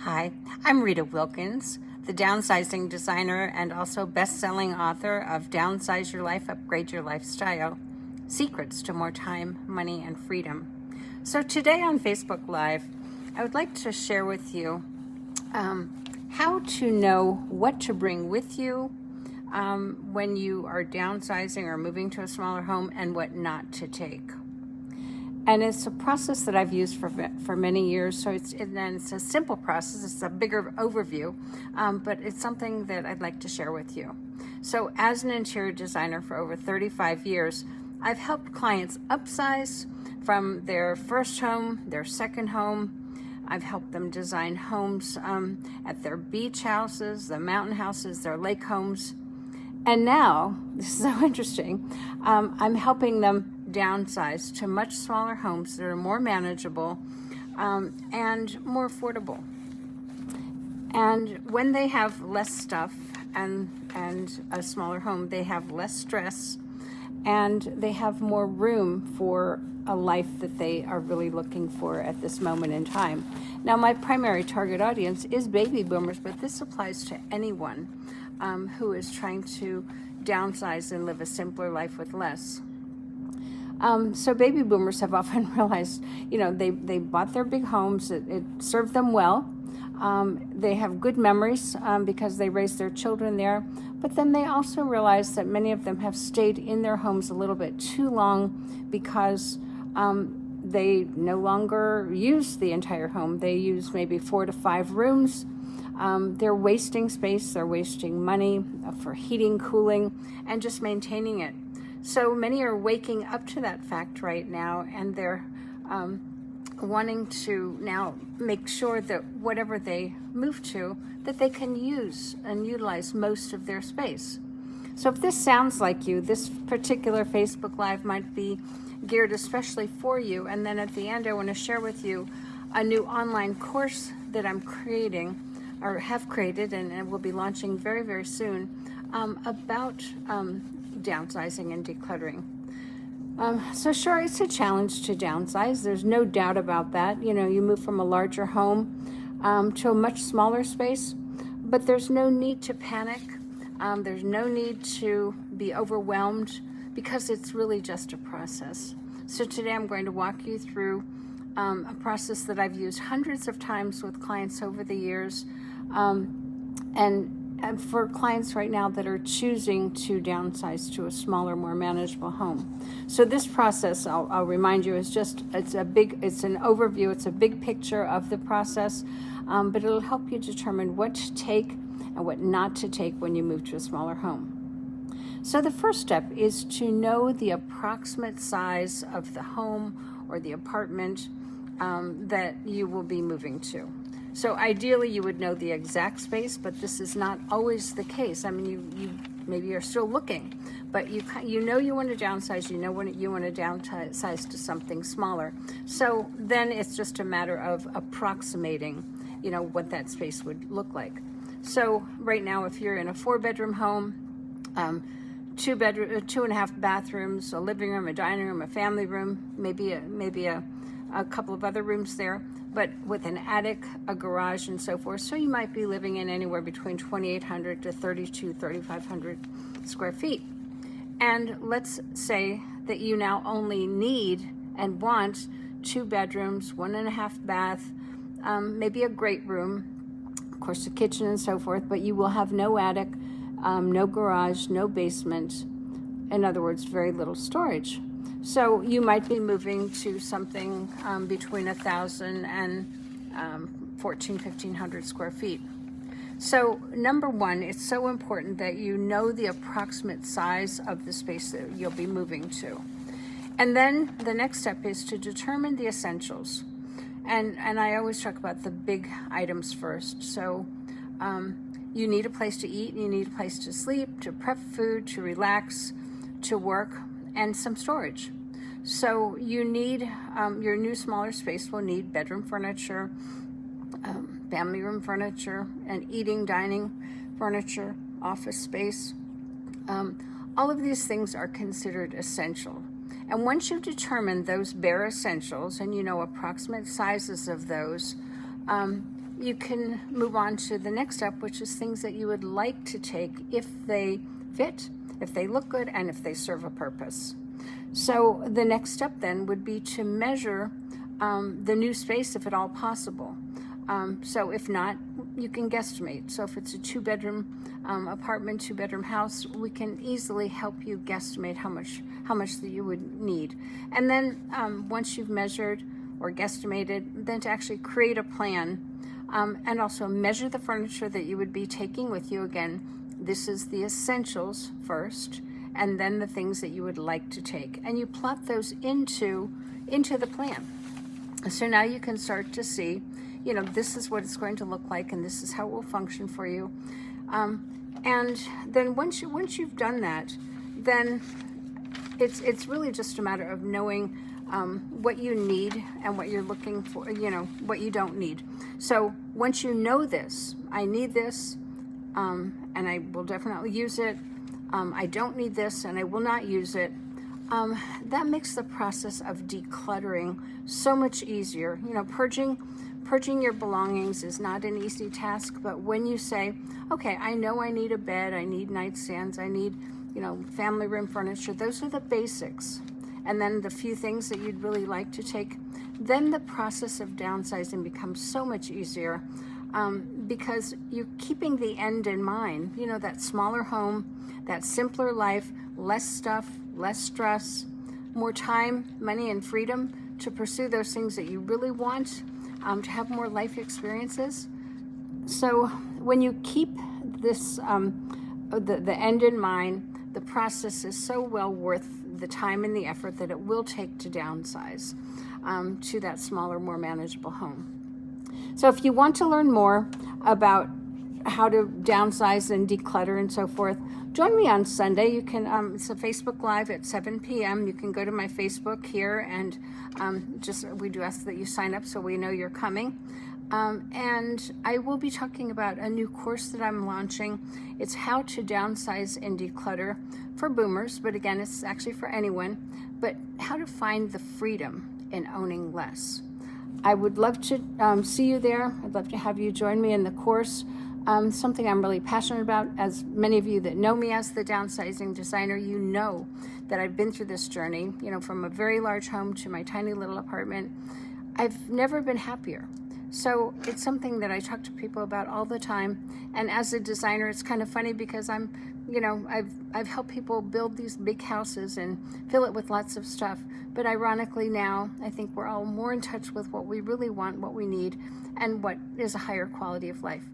Hi, I'm Rita Wilkins, the downsizing designer and also best-selling author of Downsize Your Life, Upgrade Your Lifestyle, Secrets to More Time, Money, and Freedom. So today on Facebook Live, I would like to share with you how to know what to bring with you when you are downsizing or moving to a smaller home and what not to take. And it's a process that I've used for many years, so it's a simple process. It's a bigger overview, but it's something that I'd like to share with you. So as an interior designer for over 35 years, I've helped clients upsize from their first home, their second home. I've helped them design homes at their beach houses, the mountain houses, their lake homes. And now, this is so interesting, I'm helping them downsize to much smaller homes that are more manageable and more affordable. And when they have less stuff and a smaller home, they have less stress and they have more room for a life that they are really looking for at this moment in time. Now, my primary target audience is baby boomers, but this applies to anyone who is trying to downsize and live a simpler life with less. So baby boomers have often realized, they bought their big homes, it served them well. They have good memories because they raised their children there. But then they also realize that many of them have stayed in their homes a little bit too long because they no longer use the entire home. They use maybe 4 to 5 rooms. They're wasting space, they're wasting money for heating, cooling, and just maintaining it. So many are waking up to that fact right now, and they're wanting to now make sure that whatever they move to, that they can use and utilize most of their space. So if this sounds like you, this particular Facebook Live might be geared especially for you. And then at the end, I want to share with you a new online course that I'm creating or have created and will be launching very, very soon about downsizing and decluttering. So sure, it's a challenge to downsize. There's no doubt about that. You move from a larger home to a much smaller space, but there's no need to panic. There's no need to be overwhelmed because it's really just a process. So today I'm going to walk you through a process that I've used hundreds of times with clients over the years, and for clients right now that are choosing to downsize to a smaller, more manageable home. So this process, I'll remind you, it's an overview, it's a big picture of the process, but it'll help you determine what to take and what not to take when you move to a smaller home. So the first step is to know the approximate size of the home or the apartment that you will be moving to. So ideally you would know the exact space, but this is not always the case. I mean, you maybe you're still looking, but you want to downsize, you want to downsize to something smaller. So then it's just a matter of approximating, what that space would look like. So right now, if you're in a 4-bedroom home, 2.5 bathrooms, a living room, a dining room, a family room, maybe a couple of other rooms there, but with an attic, a garage, and so forth. So you might be living in anywhere between 2,800 to 3,500 square feet. And let's say that you now only need and want 2 bedrooms, 1.5 bath, maybe a great room, of course a kitchen and so forth, but you will have no attic, no garage, no basement. In other words, very little storage. So you might be moving to something between 1,000 and 1,500 square feet. So number one, it's so important that you know the approximate size of the space that you'll be moving to. And then the next step is to determine the essentials. And I always talk about the big items first. So you need a place to eat, you need a place to sleep, to prep food, to relax, to work, and some storage. So you need, your new smaller space will need bedroom furniture, family room furniture, and eating, dining furniture, office space. All of these things are considered essential. And once you've determined those bare essentials and you know approximate sizes of those, you can move on to the next step, which is things that you would like to take if they fit, if they look good, and if they serve a purpose. So the next step then would be to measure the new space if at all possible. So if not, you can guesstimate. So if it's a 2-bedroom apartment, 2-bedroom house, we can easily help you guesstimate how much that you would need. And then once you've measured or guesstimated, then to actually create a plan and also measure the furniture that you would be taking with you. Again, this is the essentials first, and then the things that you would like to take. And you plot those into the plan. So now you can start to see, this is what it's going to look like, and this is how it will function for you. And then once you've done that, then it's really just a matter of knowing what you need and what you're looking for, what you don't need. So once you know this, I need this, and I will definitely use it. I don't need this, and I will not use it. That makes the process of decluttering so much easier. Purging your belongings is not an easy task, but when you say, okay, I know I need a bed, I need nightstands, I need, family room furniture, those are the basics. And then the few things that you'd really like to take, then the process of downsizing becomes so much easier because you're keeping the end in mind, that smaller home, that simpler life, less stuff, less stress, more time, money, and freedom to pursue those things that you really want, to have more life experiences. So when you keep this, the end in mind, the process is so well worth the time and the effort that it will take to downsize to that smaller, more manageable home. So if you want to learn more about how to downsize and declutter and so forth, join me on Sunday. You can, it's a Facebook Live at 7 p.m. You can go to my Facebook here and we do ask that you sign up so we know you're coming. And I will be talking about a new course that I'm launching. It's how to downsize and declutter for boomers, but again, it's actually for anyone, but how to find the freedom in owning less. I would love to see you there. I'd love to have you join me in the course. Something I'm really passionate about. As many of you that know me as the downsizing designer, you know that I've been through this journey, from a very large home to my tiny little apartment. I've never been happier. So it's something that I talk to people about all the time. And as a designer, it's kind of funny because I've helped people build these big houses and fill it with lots of stuff. But ironically now, I think we're all more in touch with what we really want, what we need, and what is a higher quality of life.